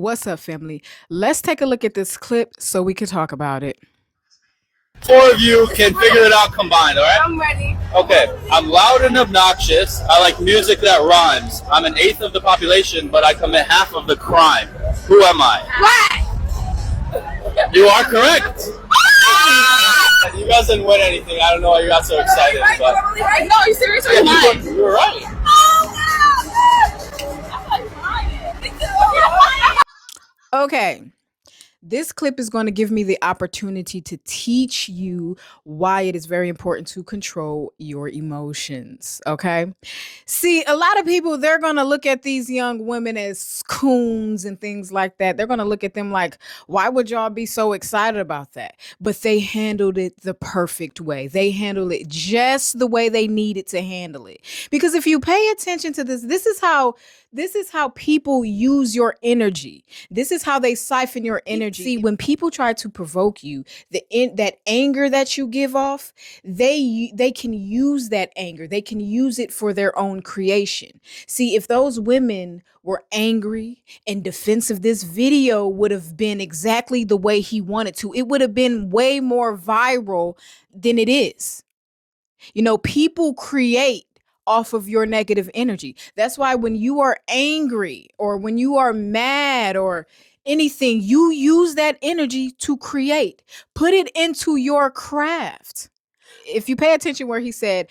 What's up, family? Let's take a look at this clip so we can talk about it. Four of you can figure it out combined, all right? I'm ready. Okay. I'm loud and obnoxious. I like music that rhymes. I'm an eighth of the population, but I commit half of the crime. Who am I? What? You are correct. You guys didn't win anything. I don't know why you got so excited, but No, are you serious or not? you were right. Okay. This clip is going to give me the opportunity to teach you why it is very important to control your emotions. Okay. See, a lot of people, they're going to look at these young women as coons and things like that. They're going to look at them like, why would y'all be so excited about that? But they handled it the perfect way. They handled it just the way they needed to handle it. Because if you pay attention to this is how people use your energy. This is how they siphon your energy. See, when people try to provoke you, that anger that you give off, they can use that anger. They can use it for their own creation. See, if those women were angry and defensive, this video would have been exactly the way he wanted to. It would have been way more viral than it is. You know, people create off of your negative energy. That's why when you are angry or when you are mad or anything, you use that energy to create. Put it into your craft. If you pay attention where he said,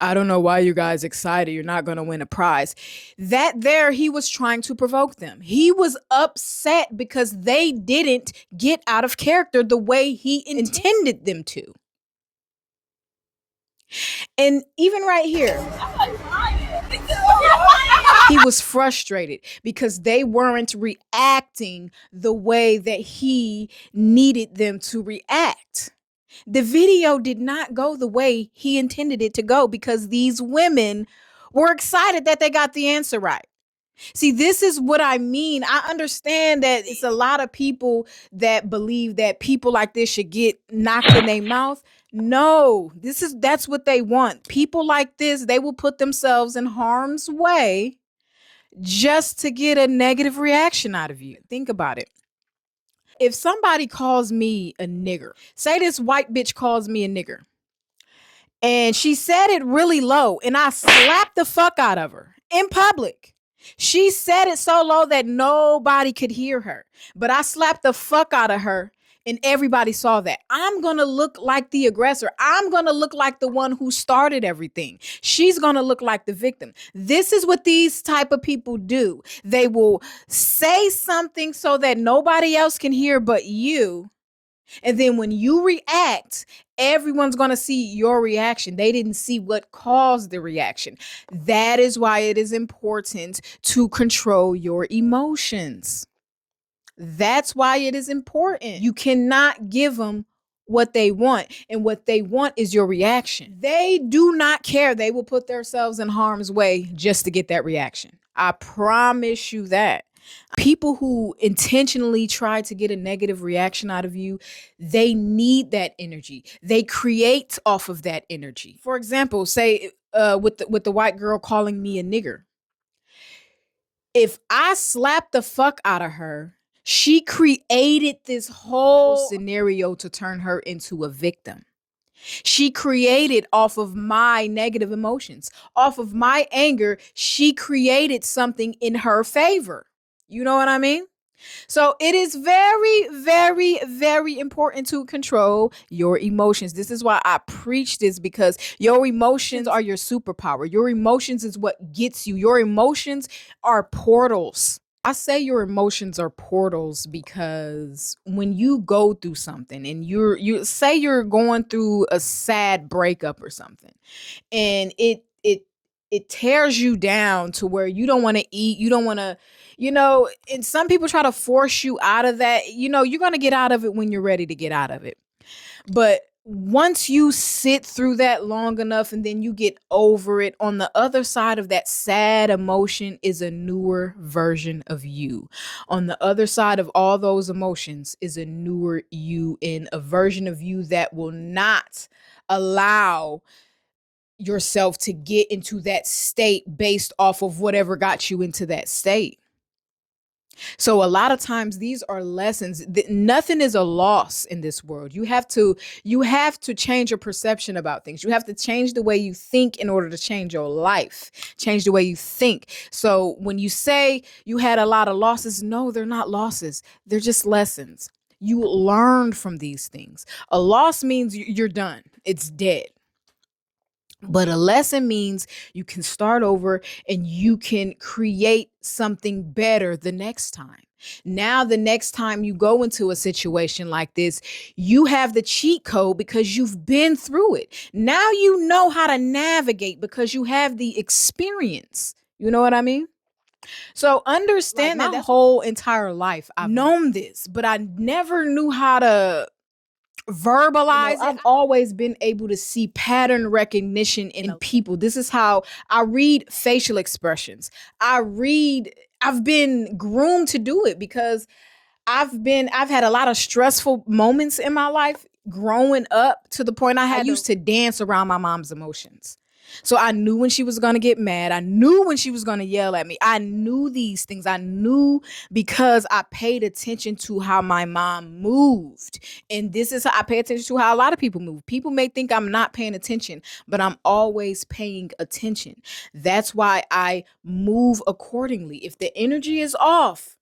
I don't know why you guys excited. You're not going to win a prize. That there, he was trying to provoke them. He was upset because they didn't get out of character the way he intended them to. And even right here, he was frustrated because they weren't reacting the way that he needed them to react. The video did not go the way he intended it to go because these women were excited that they got the answer right. See, this is what I mean. I understand that it's a lot of people that believe that people like this should get knocked in their mouth. No, that's what they want. People like this, they will put themselves in harm's way just to get a negative reaction out of you. Think about it. If somebody calls me a nigger, say this white bitch calls me a nigger, and she said it really low, and I slapped the fuck out of her in public. She said it so low that nobody could hear her, but I slapped the fuck out of her and everybody saw that. I'm going to look like the aggressor. I'm going to look like the one who started everything. She's going to look like the victim. This is what these type of people do. They will say something so that nobody else can hear but you. And then when you react, everyone's going to see your reaction. They didn't see what caused the reaction. That is why it is important to control your emotions. That's why it is important. You cannot give them what they want, and what they want is your reaction. They do not care. They will put themselves in harm's way just to get that reaction. I promise you that. People who intentionally try to get a negative reaction out of you, they need that energy. They create off of that energy. For example, say with the white girl calling me a nigger. If I slap the fuck out of her, she created this whole scenario to turn her into a victim. She created off of my negative emotions, off of my anger. She created something in her favor. You know what I mean? So it is very, very, very important to control your emotions. This is why I preach this, because your emotions are your superpower. Your emotions is what gets you. Your emotions are portals. I say your emotions are portals because when you go through something and you say you're going through a sad breakup or something, and it tears you down to where you don't want to eat, you don't want to, and some people try to force you out of that. You're going to get out of it when you're ready to get out of it. But once you sit through that long enough and then you get over it, on the other side of that sad emotion is a newer version of you. On the other side of all those emotions is a newer you, in a version of you that will not allow yourself to get into that state based off of whatever got you into that state. So a lot of times these are lessons. Nothing is a loss in this world. You have to change your perception about things. You have to change the way you think in order to change your life. Change the way you think. So when you say you had a lot of losses, no, they're not losses. They're just lessons. You learned from these things. A loss means you're done. It's dead. But a lesson means you can start over and you can create something better the next time. Now, the next time you go into a situation like this, you have the cheat code because you've been through it. Now you know how to navigate because you have the experience. You know what I mean? So understand that my whole entire life I've known this, but I never knew how to verbalize it. I've always been able to see pattern recognition in people. This is how I read facial expressions. I've been groomed to do it because I've had a lot of stressful moments in my life growing up to the point I used to dance around my mom's emotions. So I knew when she was going to get mad. I knew when she was going to yell at me. I knew these things. I knew because I paid attention to how my mom moved. And this is how I pay attention to how a lot of people move. People may think I'm not paying attention, but I'm always paying attention. That's why I move accordingly. If the energy is off,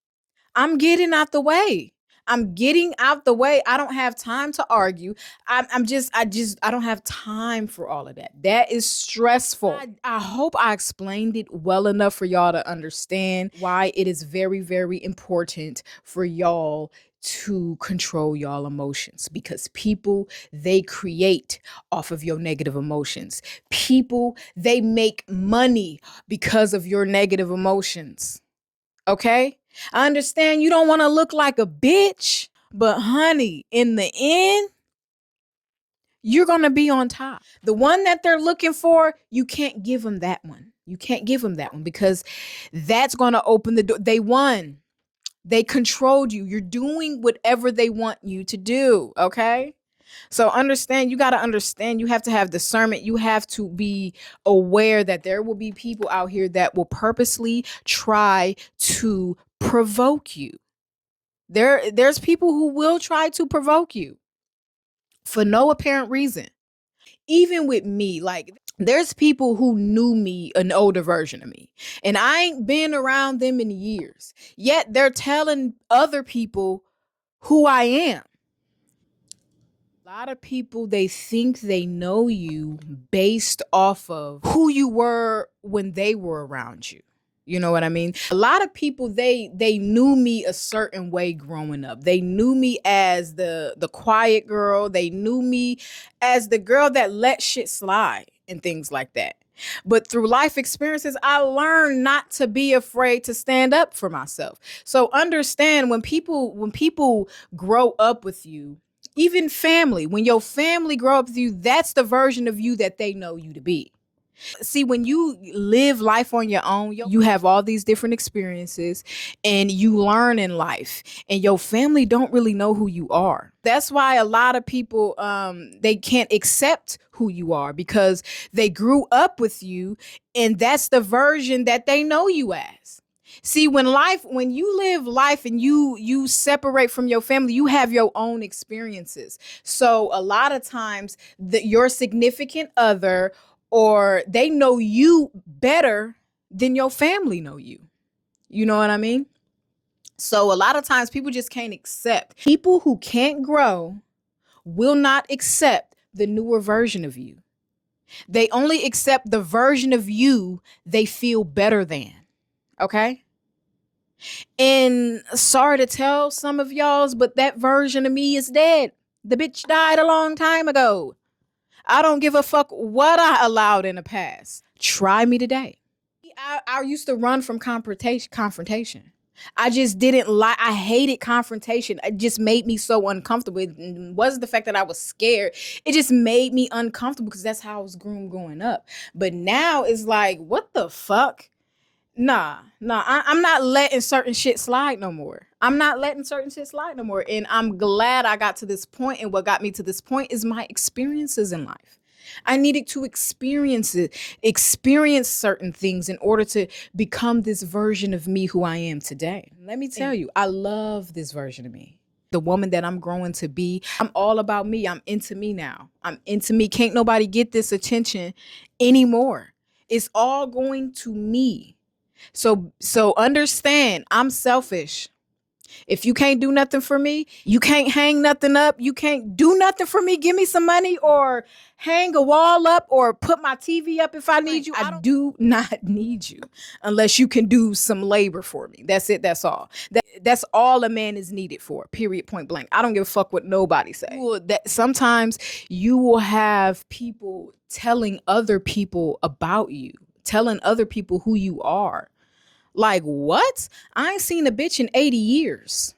I'm getting out the way. I'm getting out the way. I don't have time to argue. I don't have time for all of that. That is stressful. I hope I explained it well enough for y'all to understand why it is very, very important for y'all to control y'all emotions, because people, they create off of your negative emotions. People, they make money because of your negative emotions. Okay? I understand you don't want to look like a bitch, but honey, in the end, you're going to be on top. The one that they're looking for, you can't give them that one. You can't give them that one because that's going to open the door. They won. They controlled you. You're doing whatever they want you to do. Okay? So understand, you got to understand, you have to have discernment. You have to be aware that there will be people out here that will purposely try to provoke you. There's people who will try to provoke you for no apparent reason. Even with me, like there's people who knew me, an older version of me, and I ain't been around them in years. Yet they're telling other people who I am. A lot of people, they think they know you based off of who you were when they were around you. You know what I mean? A lot of people, they knew me a certain way growing up. They knew me as the quiet girl. They knew me as the girl that let shit slide and things like that. But through life experiences, I learned not to be afraid to stand up for myself. So understand, when people grow up with you, even family, when your family grow up with you, that's the version of you that they know you to be. See, when you live life on your own, you have all these different experiences and you learn in life, and your family don't really know who you are. That's why a lot of people, they can't accept who you are because they grew up with you and that's the version that they know you as. See, when you live life and you separate from your family, you have your own experiences. So a lot of times your significant other, or they know you better than your family know you. You know what I mean? So a lot of times people just can't accept. People who can't grow will not accept the newer version of you. They only accept the version of you they feel better than. Okay? And sorry to tell some of y'all's, but that version of me is dead. The bitch died a long time ago. I don't give a fuck what I allowed in the past. Try me today. I used to run from confrontation. I just didn't like, I hated confrontation. It just made me so uncomfortable. It wasn't the fact that I was scared. It just made me uncomfortable because that's how I was groomed growing up. But now it's like, what the fuck? Nah, I'm not letting certain shit slide no more. I'm not letting certain shit slide no more. And I'm glad I got to this point. And what got me to this point is my experiences in life. I needed to experience certain things in order to become this version of me who I am today. Let me tell you, I love this version of me. The woman that I'm growing to be. I'm all about me. I'm into me now. I'm into me. Can't nobody get this attention anymore. It's all going to me. So understand, I'm selfish. If you can't do nothing for me, you can't hang nothing up, you can't do nothing for me, give me some money or hang a wall up or put my TV up if I need you. I do not need you unless you can do some labor for me. That's it. That's all. That's all a man is needed for, period, point blank. I don't give a fuck what nobody say. Sometimes you will have people telling other people about you, telling other people who you are. Like, what? I ain't seen a bitch in 80 years.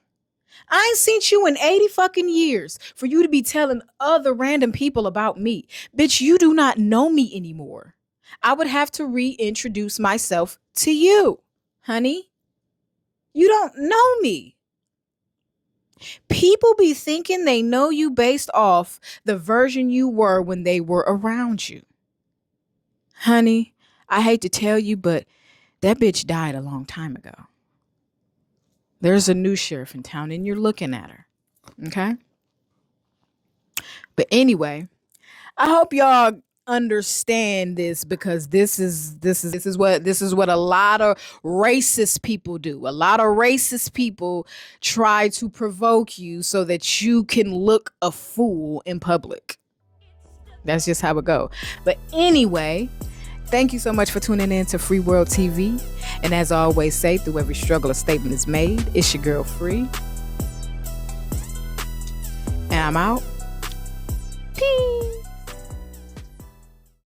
I ain't seen you in 80 fucking years for you to be telling other random people about me. Bitch, you do not know me anymore. I would have to reintroduce myself to you, honey. You don't know me. People be thinking they know you based off the version you were when they were around you. Honey, I hate to tell you, but that bitch died a long time ago. There's a new sheriff in town and you're looking at her. Okay? But anyway, I hope y'all understand this, because this is what a lot of racist people do. A lot of racist people try to provoke you so that you can look a fool in public. That's just how it go. But anyway, thank you so much for tuning in to Free World TV. And as I always say, through every struggle a statement is made. It's your girl Free. And I'm out.